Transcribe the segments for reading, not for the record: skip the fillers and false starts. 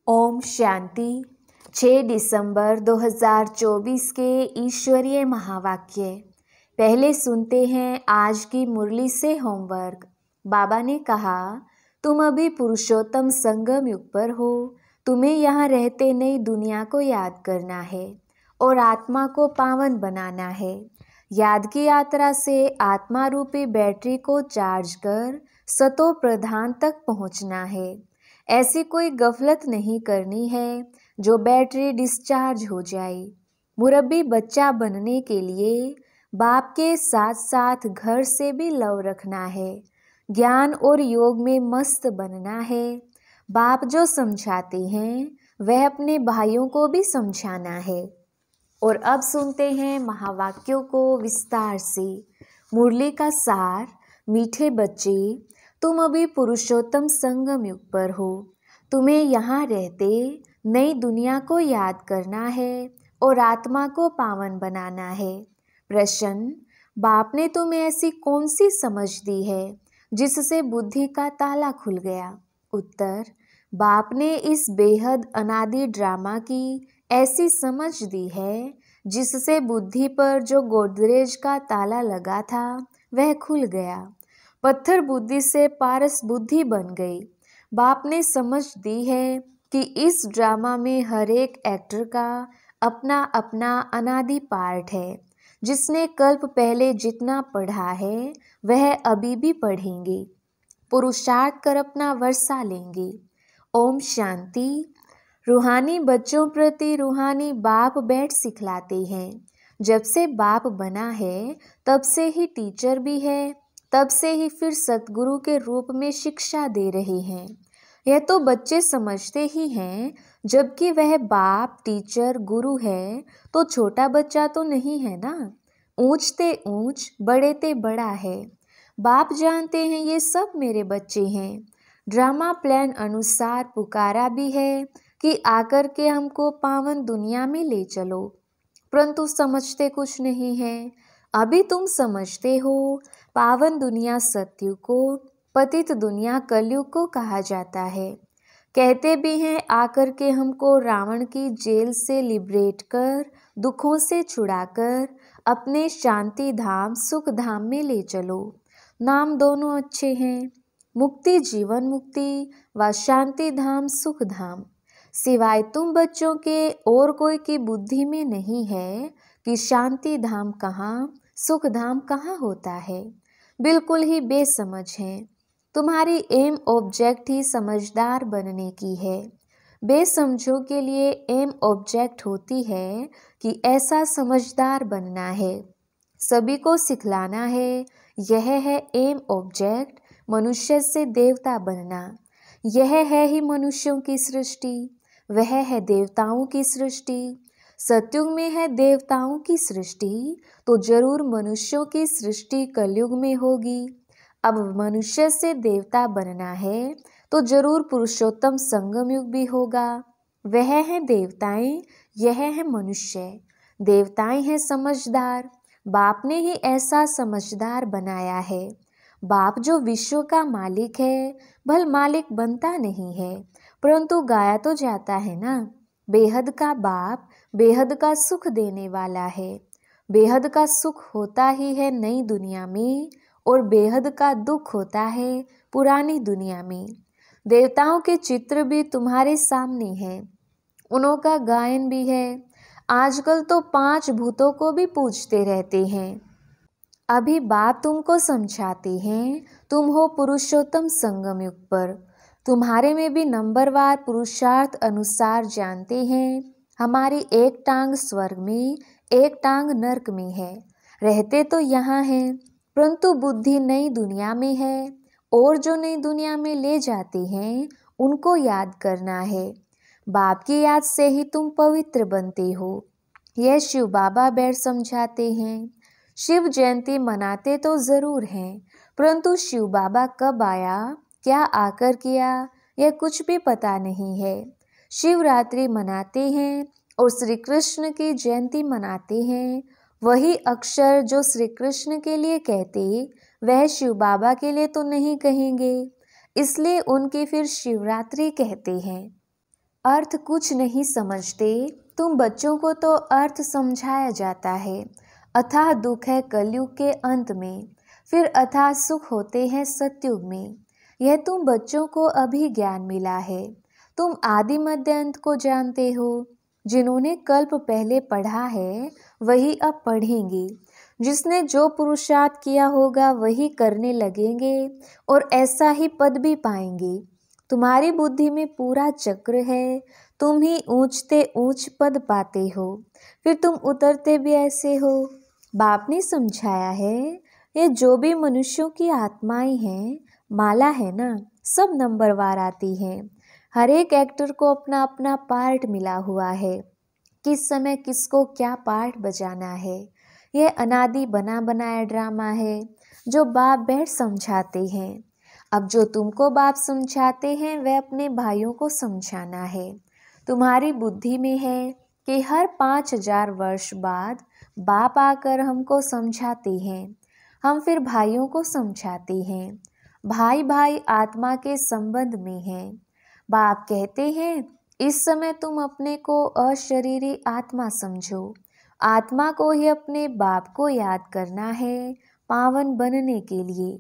ओम शांति। 6 दिसंबर 2024 के ईश्वरीय महावाक्य। पहले सुनते हैं आज की मुरली से होमवर्क। बाबा ने कहा, तुम अभी पुरुषोत्तम संगम युग पर हो। तुम्हें यहाँ रहते नई दुनिया को याद करना है और आत्मा को पावन बनाना है। याद की यात्रा से आत्मा रूपी बैटरी को चार्ज कर सतो प्रधान तक पहुँचना है। ऐसी कोई गफलत नहीं करनी है जो बैटरी डिस्चार्ज हो जाए। मुरब्बी बच्चा बनने के लिए बाप के साथ साथ घर से भी लव रखना है। ज्ञान और योग में मस्त बनना है। बाप जो समझाते हैं वह अपने भाइयों को भी समझाना है। और अब सुनते हैं महावाक्यों को विस्तार से। मुरली का सार। मीठे बच्चे, तुम अभी पुरुषोत्तम संगम युग पर हो। तुम्हें यहाँ रहते नई दुनिया को याद करना है और आत्मा को पावन बनाना है। प्रश्न, बाप ने तुम्हें ऐसी कौन सी समझ दी है जिससे बुद्धि का ताला खुल गया? उत्तर, बाप ने इस बेहद अनादि ड्रामा की ऐसी समझ दी है जिससे बुद्धि पर जो गोदरेज का ताला लगा था वह खुल गया। पत्थर बुद्धि से पारस बुद्धि बन गई। बाप ने समझ दी है कि इस ड्रामा में हर एक एक्टर का अपना अपना अनादि पार्ट है। जिसने कल्प पहले जितना पढ़ा है वह अभी भी पढ़ेंगे। पुरुषार्थ कर अपना वर्षा लेंगे। ओम शांति। रूहानी बच्चों प्रति रूहानी बाप बैठ सिखलाते हैं। जब से बाप बना है तब से ही टीचर भी है, तब से ही फिर सतगुरु के रूप में शिक्षा दे रहे हैं। यह तो बच्चे समझते ही हैं, जबकि वह बाप टीचर गुरु है तो छोटा बच्चा तो नहीं है ना। ऊंच ते ऊंच, बड़े ते बड़ा है। बाप जानते हैं ये सब मेरे बच्चे हैं। ड्रामा प्लान अनुसार पुकारा भी है कि आकर के हमको पावन दुनिया में ले चलो, परंतु समझते कुछ नहीं है। अभी तुम समझते हो पावन दुनिया सत्युग को, पतित दुनिया कलयुग को कहा जाता है। कहते भी हैं आकर के हमको रावण की जेल से लिबरेट कर, दुखों से छुड़ाकर अपने शांति धाम सुख धाम में ले चलो। नाम दोनों अच्छे हैं, मुक्ति जीवन मुक्ति व शांति धाम सुख धाम। सिवाय तुम बच्चों के और कोई की बुद्धि में नहीं है कि शांति धाम कहाँ, सुख धाम कहाँ होता है। बिल्कुल ही बेसमझ हैं। तुम्हारी एम ऑब्जेक्ट ही समझदार बनने की है। बेसमझों के लिए एम ऑब्जेक्ट होती है कि ऐसा समझदार बनना है, सभी को सिखलाना है। यह है एम ऑब्जेक्ट, मनुष्य से देवता बनना। यह है ही मनुष्यों की सृष्टि, वह है देवताओं की सृष्टि। सतयुग में है देवताओं की सृष्टि, तो जरूर मनुष्यों की सृष्टि कलयुग में होगी। अब मनुष्य से देवता बनना है तो जरूर पुरुषोत्तम संगम युग भी होगा। वह है देवताएं, यह है मनुष्य। देवताएं हैं समझदार, बाप ने ही ऐसा समझदार बनाया है। बाप जो विश्व का मालिक है, भल मालिक बनता नहीं है, परंतु गाया तो जाता है ना। बेहद का बाप बेहद का सुख देने वाला है। बेहद का सुख होता ही है नई दुनिया में और बेहद का दुख होता है पुरानी दुनिया में। देवताओं के चित्र भी तुम्हारे सामने हैं, उनों का गायन भी है। आजकल तो 5 भूतों को भी पूजते रहते हैं। अभी बाप तुमको समझाते हैं, तुम हो पुरुषोत्तम संगम युग पर। तुम्हारे में भी नंबरवार पुरुषार्थ अनुसार जानते हैं। हमारी एक टांग स्वर्ग में, एक टांग नरक में है। रहते तो यहाँ हैं, परंतु बुद्धि नई दुनिया में है। और जो नई दुनिया में ले जाते हैं उनको याद करना है। बाप की याद से ही तुम पवित्र बनते हो। यह शिव बाबा बैठ समझाते हैं। शिव जयंती मनाते तो जरूर हैं, परंतु शिव बाबा कब आया, क्या आकर किया, यह कुछ भी पता नहीं है। शिवरात्रि मनाते हैं और श्री कृष्ण की जयंती मनाते हैं। वही अक्षर जो श्री कृष्ण के लिए कहते वह शिव बाबा के लिए तो नहीं कहेंगे, इसलिए उनकी फिर शिवरात्रि कहते हैं। अर्थ कुछ नहीं समझते। तुम बच्चों को तो अर्थ समझाया जाता है। अथाह दुख है कलयुग के अंत में, फिर अथाह सुख होते हैं सतयुग में। यह तुम बच्चों को अभी ज्ञान मिला है। तुम आदि मध्य अंत को जानते हो। जिन्होंने कल्प पहले पढ़ा है वही अब पढ़ेंगे। जिसने जो पुरुषार्थ किया होगा वही करने लगेंगे और ऐसा ही पद भी पाएंगे। तुम्हारी बुद्धि में पूरा चक्र है। तुम ही ऊंचते ऊंच पद पाते हो, फिर तुम उतरते भी ऐसे हो। बाप ने समझाया है, ये जो भी मनुष्यों की आत्माएं हैं, माला है ना, सब नंबरवार आती हैं। हर एक एक्टर को अपना अपना पार्ट मिला हुआ है। किस समय किसको क्या पार्ट बजाना है, यह अनादि बना बनाया ड्रामा है जो बाप बैठ समझाते हैं। अब जो तुमको बाप समझाते हैं वह अपने भाइयों को समझाना है। तुम्हारी बुद्धि में है कि हर 5000 वर्ष बाद बाप आकर हमको समझाते हैं। हम फिर भाइयों को समझाते हैं। भाई भाई आत्मा के संबंध में हैं। बाप कहते हैं इस समय तुम अपने को अशरीरी आत्मा समझो। आत्मा को ही अपने बाप को याद करना है पावन बनने के लिए।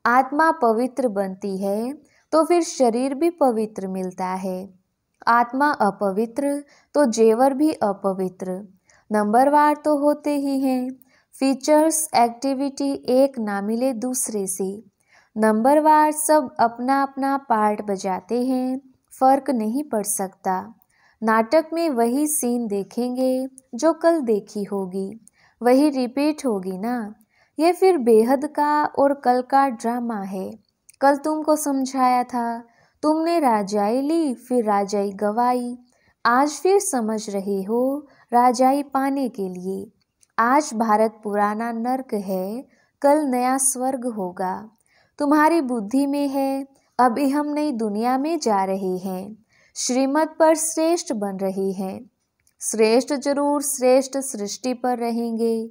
आत्मा पवित्र बनती है तो फिर शरीर भी पवित्र मिलता है। आत्मा अपवित्र तो जेवर भी अपवित्र। नंबरवार तो होते ही हैं। फीचर्स एक्टिविटी एक ना मिले दूसरे से। नंबरवार सब अपना अपना पार्ट बजाते हैं, फर्क नहीं पड़ सकता। नाटक में वही सीन देखेंगे जो कल देखी होगी, वही रिपीट होगी ना। ये फिर बेहद का और कल का ड्रामा है। कल तुमको समझाया था, तुमने राजाई ली, फिर राजाई गवाई। आज फिर समझ रहे हो राजाई पाने के लिए। आज भारत पुराना नर्क है, कल नया स्वर्ग होगा। तुम्हारी बुद्धि में है अभी हम नई दुनिया में जा रहे हैं, श्रीमत पर श्रेष्ठ बन रहे हैं। श्रेष्ठ जरूर श्रेष्ठ सृष्टि पर रहेंगे।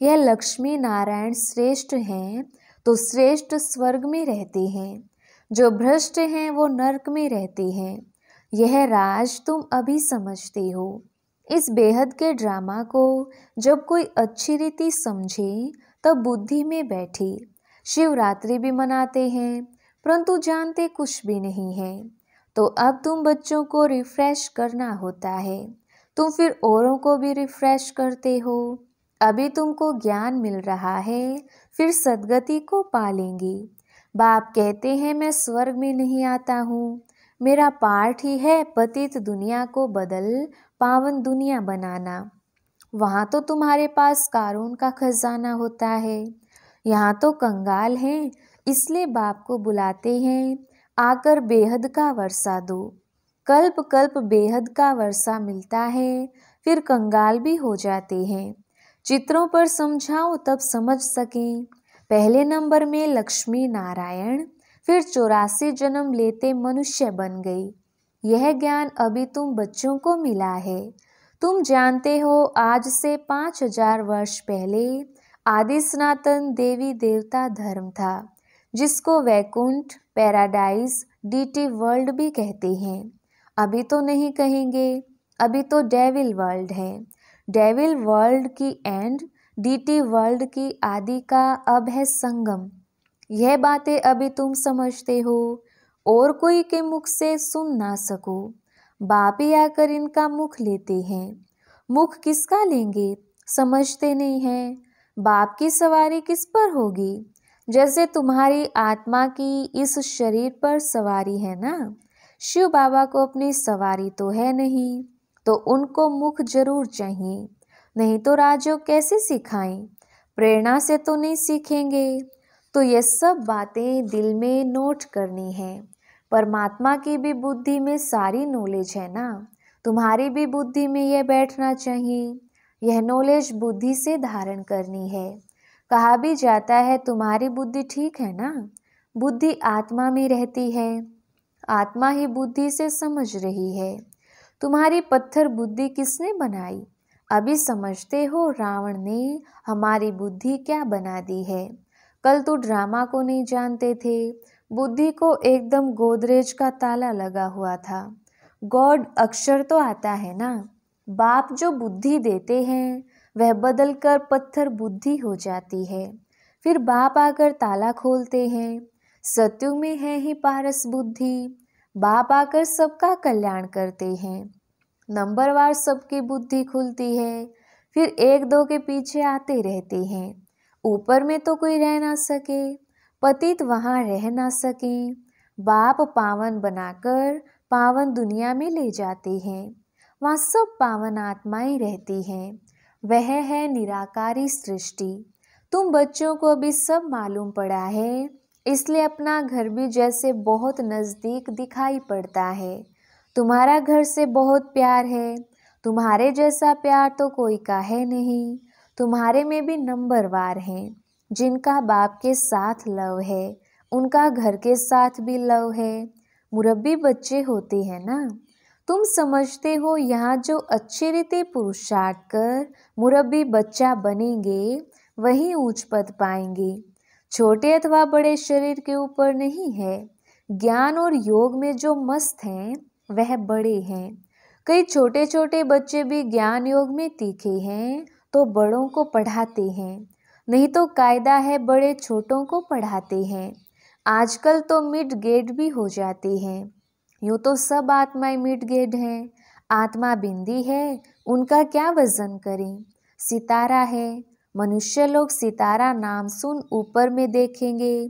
यह लक्ष्मी नारायण श्रेष्ठ हैं तो श्रेष्ठ स्वर्ग में रहते हैं। जो भ्रष्ट हैं वो नरक में रहते हैं। यह राज तुम अभी समझते हो। इस बेहद के ड्रामा को जब कोई अच्छी रीति समझे तब बुद्धि में बैठे। शिवरात्रि भी मनाते हैं परंतु जानते कुछ भी नहीं है। तो अब तुम बच्चों को रिफ्रेश करना होता है। तुम फिर औरों को भी रिफ्रेश करते हो। अभी तुमको ज्ञान मिल रहा है, फिर सद्गति को पालेंगे। बाप कहते हैं मैं स्वर्ग में नहीं आता हूँ। मेरा पाठ ही है पतित दुनिया को बदल पावन दुनिया बनाना। वहाँ तो तुम्हारे पास कारून का खजाना होता है। यहाँ तो कंगाल हैं, इसलिए बाप को बुलाते हैं आकर बेहद का वर्षा दो। कल्प कल्प बेहद का वर्षा मिलता है, फिर कंगाल भी हो जाते हैं। चित्रों पर समझाओ तब समझ सकें। पहले नंबर में लक्ष्मी नारायण, फिर 84 जन्म लेते मनुष्य बन गई। यह ज्ञान अभी तुम बच्चों को मिला है। तुम जानते हो आज से 5000 वर्ष पहले आदि सनातन देवी देवता धर्म था, जिसको वैकुंठ, पैराडाइज, डीटी वर्ल्ड भी कहते हैं। अभी तो नहीं कहेंगे, अभी तो डेविल वर्ल्ड है। डेविल वर्ल्ड की एंड, डीटी वर्ल्ड की आदि का अब है संगम। यह बातें अभी तुम समझते हो और कोई के मुख से सुन ना सको। बाप ही आकर इनका मुख लेते हैं। मुख किसका लेंगे समझते नहीं हैं। बाप की सवारी किस पर होगी? जैसे तुम्हारी आत्मा की इस शरीर पर सवारी है ना। शिव बाबा को अपनी सवारी तो है नहीं, तो उनको मुख जरूर चाहिए। नहीं तो राजयोग कैसे सिखाएं? प्रेरणा से तो नहीं सीखेंगे। तो ये सब बातें दिल में नोट करनी है। परमात्मा की भी बुद्धि में सारी नॉलेज है ना। तुम्हारी भी बुद्धि में यह बैठना चाहिए। यह नॉलेज बुद्धि से धारण करनी है। कहा भी जाता है तुम्हारी बुद्धि ठीक है ना। बुद्धि आत्मा में रहती है, आत्मा ही बुद्धि से समझ रही है। तुम्हारी पत्थर बुद्धि किसने बनाई? अभी समझते हो रावण ने हमारी बुद्धि क्या बना दी है। कल तो ड्रामा को नहीं जानते थे। बुद्धि को एकदम गोदरेज का ताला लगा हुआ था। गॉड अक्षर तो आता है ना। बाप जो बुद्धि देते हैं वह बदलकर पत्थर बुद्धि हो जाती है। फिर बाप आकर ताला खोलते हैं। सत्युग में है ही पारस बुद्धि। बाप आकर सबका कल्याण करते हैं। नंबरवार सबकी बुद्धि खुलती है। फिर एक दो के पीछे आते रहते हैं। ऊपर में तो कोई रह ना सके, पतित वहाँ रह ना सके। बाप पावन बनाकर पावन दुनिया में ले जाते हैं। वहाँ सब पावन आत्माएं रहती हैं। वह है निराकारी सृष्टि। तुम बच्चों को भी सब मालूम पड़ा है, इसलिए अपना घर भी जैसे बहुत नज़दीक दिखाई पड़ता है। तुम्हारा घर से बहुत प्यार है। तुम्हारे जैसा प्यार तो कोई का है नहीं। तुम्हारे में भी नंबरवार हैं जिनका बाप के साथ लव है, उनका घर के साथ भी लव है। मुरब्बी बच्चे होते हैं ना। तुम समझते हो यहाँ जो अच्छी रीति पुरुषार्थ कर मुरब्बी बच्चा बनेंगे वही ऊंच पद पाएंगे। छोटे अथवा बड़े शरीर के ऊपर नहीं है। ज्ञान और योग में जो मस्त हैं वह बड़े हैं। कई छोटे छोटे बच्चे भी ज्ञान योग में तीखे हैं तो बड़ों को पढ़ाते हैं, नहीं तो कायदा है बड़े छोटों को पढ़ाते हैं। आजकल तो मिड गेट भी हो जाते हैं। यूँ तो सब आत्माएं मिड गेट हैं। आत्मा बिंदी है, उनका क्या वजन करें। सितारा है, मनुष्य लोग सितारा नाम सुन ऊपर में देखेंगे।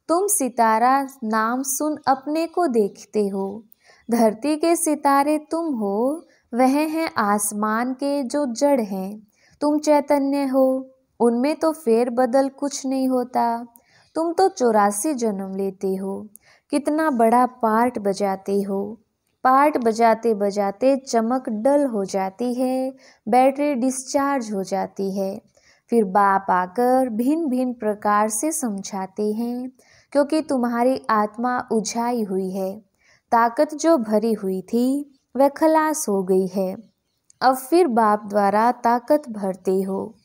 तुम सितारा नाम सुन अपने को देखते हो। धरती के सितारे तुम हो, वह हैं आसमान के जो जड़ हैं। तुम चैतन्य हो, उनमें तो फेर बदल कुछ नहीं होता। तुम तो 84 जन्म लेते हो। कितना बड़ा पार्ट बजाते हो। पार्ट बजाते बजाते चमक डल हो जाती है, बैटरी डिस्चार्ज हो जाती है। फिर बाप आकर भिन्न भिन्न प्रकार से समझाते हैं, क्योंकि तुम्हारी आत्मा उझाई हुई है। ताकत जो भरी हुई थी वह खलास हो गई है। अब फिर बाप द्वारा ताकत भरते हो।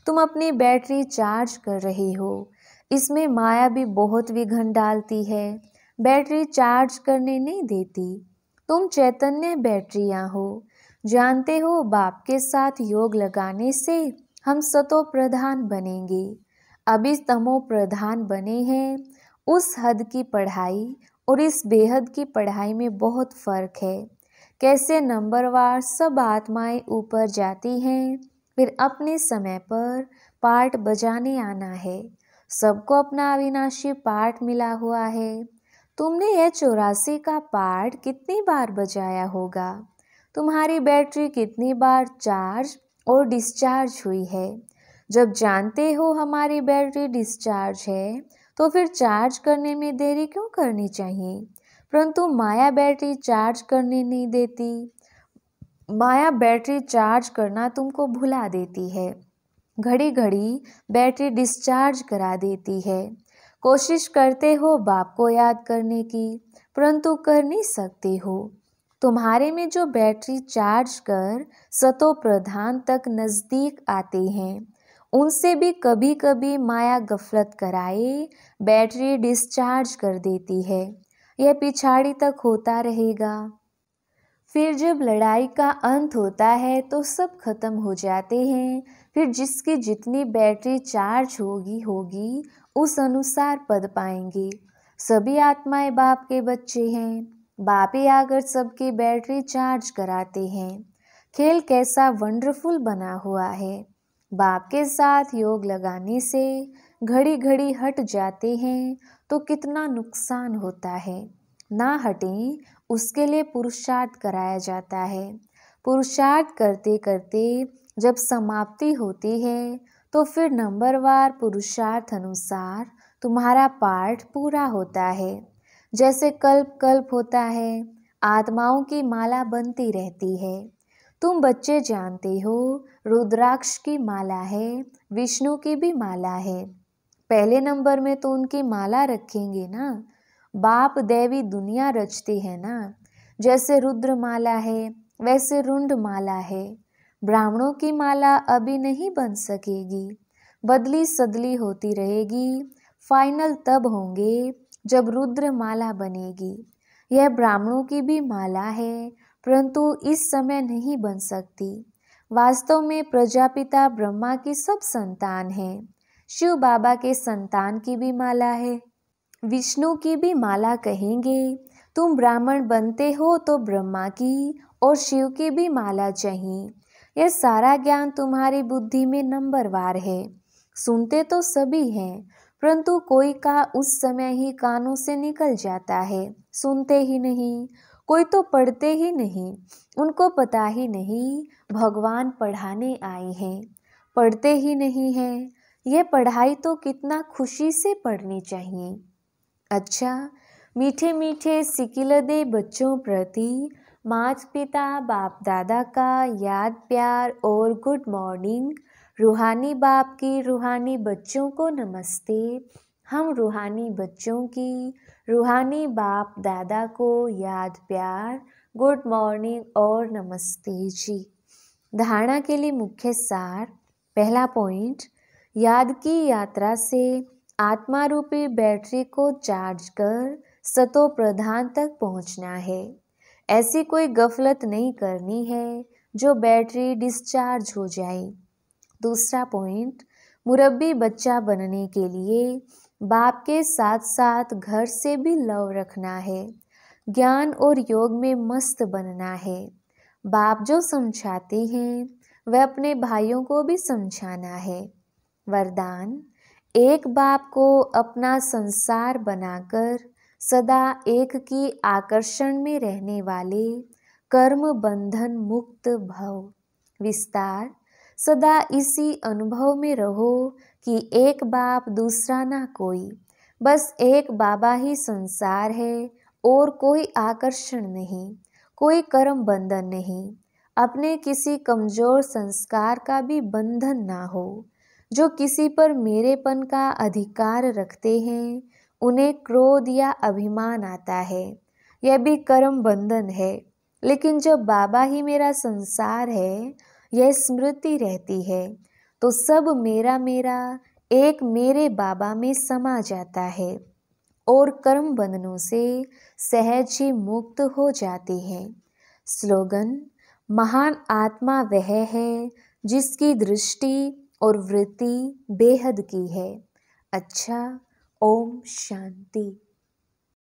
तुम अपनी बैटरी चार्ज कर रहे हो। इसमें माया भी बहुत विघन डालती है, बैटरी चार्ज करने नहीं देती। तुम चैतन्य बैटरियां हो। जानते हो बाप के साथ योग लगाने से हम सतो प्रधान बनेंगे। अभी तमो प्रधान बने हैं। उस हद की पढ़ाई और इस बेहद की पढ़ाई में बहुत फर्क है। कैसे नंबरवार सब आत्माएं ऊपर जाती हैं, फिर अपने समय पर पार्ट बजाने आना है। सबको अपना अविनाशी पार्ट मिला हुआ है। तुमने यह 84 का पार्ट कितनी बार बजाया होगा। तुम्हारी बैटरी कितनी बार चार्ज और डिस्चार्ज हुई है। जब जानते हो हमारी बैटरी डिस्चार्ज है तो फिर चार्ज करने में देरी क्यों करनी चाहिए। परंतु माया बैटरी चार्ज करने नहीं देती। माया बैटरी चार्ज करना तुमको भुला देती है। घड़ी घड़ी बैटरी डिस्चार्ज करा देती है। कोशिश करते हो बाप को याद करने की, परंतु कर नहीं सकते हो। तुम्हारे में जो बैटरी चार्ज कर सतो प्रधान तक नज़दीक आते हैं, उनसे भी कभी कभी माया गफलत कराए बैटरी डिस्चार्ज कर देती है। यह पिछाड़ी तक होता रहेगा। फिर जब लड़ाई का अंत होता है तो सब खत्म हो जाते हैं। फिर जिसकी जितनी बैटरी चार्ज होगी उस अनुसार पद पाएंगे। सभी आत्माएं बाप के बच्चे हैं। बाप ही आकर सबकी बैटरी चार्ज कराते हैं। खेल कैसा वंडरफुल बना हुआ है। बाप के साथ योग लगाने से घड़ी घड़ी हट जाते हैं तो कितना नुकसान होता है। ना हटें उसके लिए पुरुषार्थ कराया जाता है। पुरुषार्थ करते करते जब समाप्ति होती है तो फिर नंबरवार पुरुषार्थ अनुसार तुम्हारा पाठ पूरा होता है। जैसे कल्प कल्प होता है, आत्माओं की माला बनती रहती है। तुम बच्चे जानते हो रुद्राक्ष की माला है, विष्णु की भी माला है। पहले नंबर में तो उनकी माला रखेंगे ना। बाप दैवी दुनिया रचते हैं ना। जैसे रुद्र माला है वैसे रुंड माला है। ब्राह्मणों की माला अभी नहीं बन सकेगी, बदली सदली होती रहेगी। फाइनल तब होंगे जब रुद्र माला बनेगी। यह ब्राह्मणों की भी माला है, परंतु इस समय नहीं बन सकती। वास्तव में प्रजापिता ब्रह्मा की सब संतान है। शिव बाबा के संतान की भी माला है, विष्णु की भी माला कहेंगे। तुम ब्राह्मण बनते हो तो ब्रह्मा की और शिव की भी माला चाहिए। यह सारा ज्ञान तुम्हारी बुद्धि में नंबरवार है। सुनते तो सभी हैं, परंतु कोई का उस समय ही कानों से निकल जाता है, सुनते ही नहीं। कोई तो पढ़ते ही नहीं, उनको पता ही नहीं भगवान पढ़ाने आए हैं, पढ़ते ही नहीं हैं। यह पढ़ाई तो कितना खुशी से पढ़नी चाहिए। अच्छा, मीठे मीठे सिकिलदे बच्चों प्रति माता पिता बाप दादा का याद प्यार और गुड मॉर्निंग। रूहानी बाप की रूहानी बच्चों को नमस्ते। हम रूहानी बच्चों की रूहानी बाप दादा को याद प्यार, गुड मॉर्निंग और नमस्ते जी। धारणा के लिए मुख्य सार। पहला पॉइंट, याद की यात्रा से आत्मा रूपी बैटरी को चार्ज कर सतो प्रधान तक पहुंचना है। ऐसी कोई गफलत नहीं करनी है जो बैटरी डिस्चार्ज हो जाए। दूसरा पॉइंट, मुरब्बी बच्चा बनने के लिए बाप के साथ साथ घर से भी लव रखना है। ज्ञान और योग में मस्त बनना है। बाप जो समझाते हैं वह अपने भाइयों को भी समझाना है। वरदान, एक बाप को अपना संसार बनाकर सदा एक की आकर्षण में रहने वाले कर्म बंधन मुक्त भव। विस्तार, सदा इसी अनुभव में रहो कि एक बाप दूसरा ना कोई, बस एक बाबा ही संसार है और कोई आकर्षण नहीं, कोई कर्म बंधन नहीं। अपने किसी कमजोर संस्कार का भी बंधन ना हो। जो किसी पर मेरेपन का अधिकार रखते हैं उन्हें क्रोध या अभिमान आता है, यह भी कर्म बंधन है। लेकिन जब बाबा ही मेरा संसार है, यह स्मृति रहती है, तो सब मेरा मेरा एक मेरे बाबा में समा जाता है और कर्म बंधनों से सहज ही मुक्त हो जाते हैं। स्लोगन, महान आत्मा वह है जिसकी दृष्टि और वृत्ति बेहद की है। अच्छा, ओम शांति।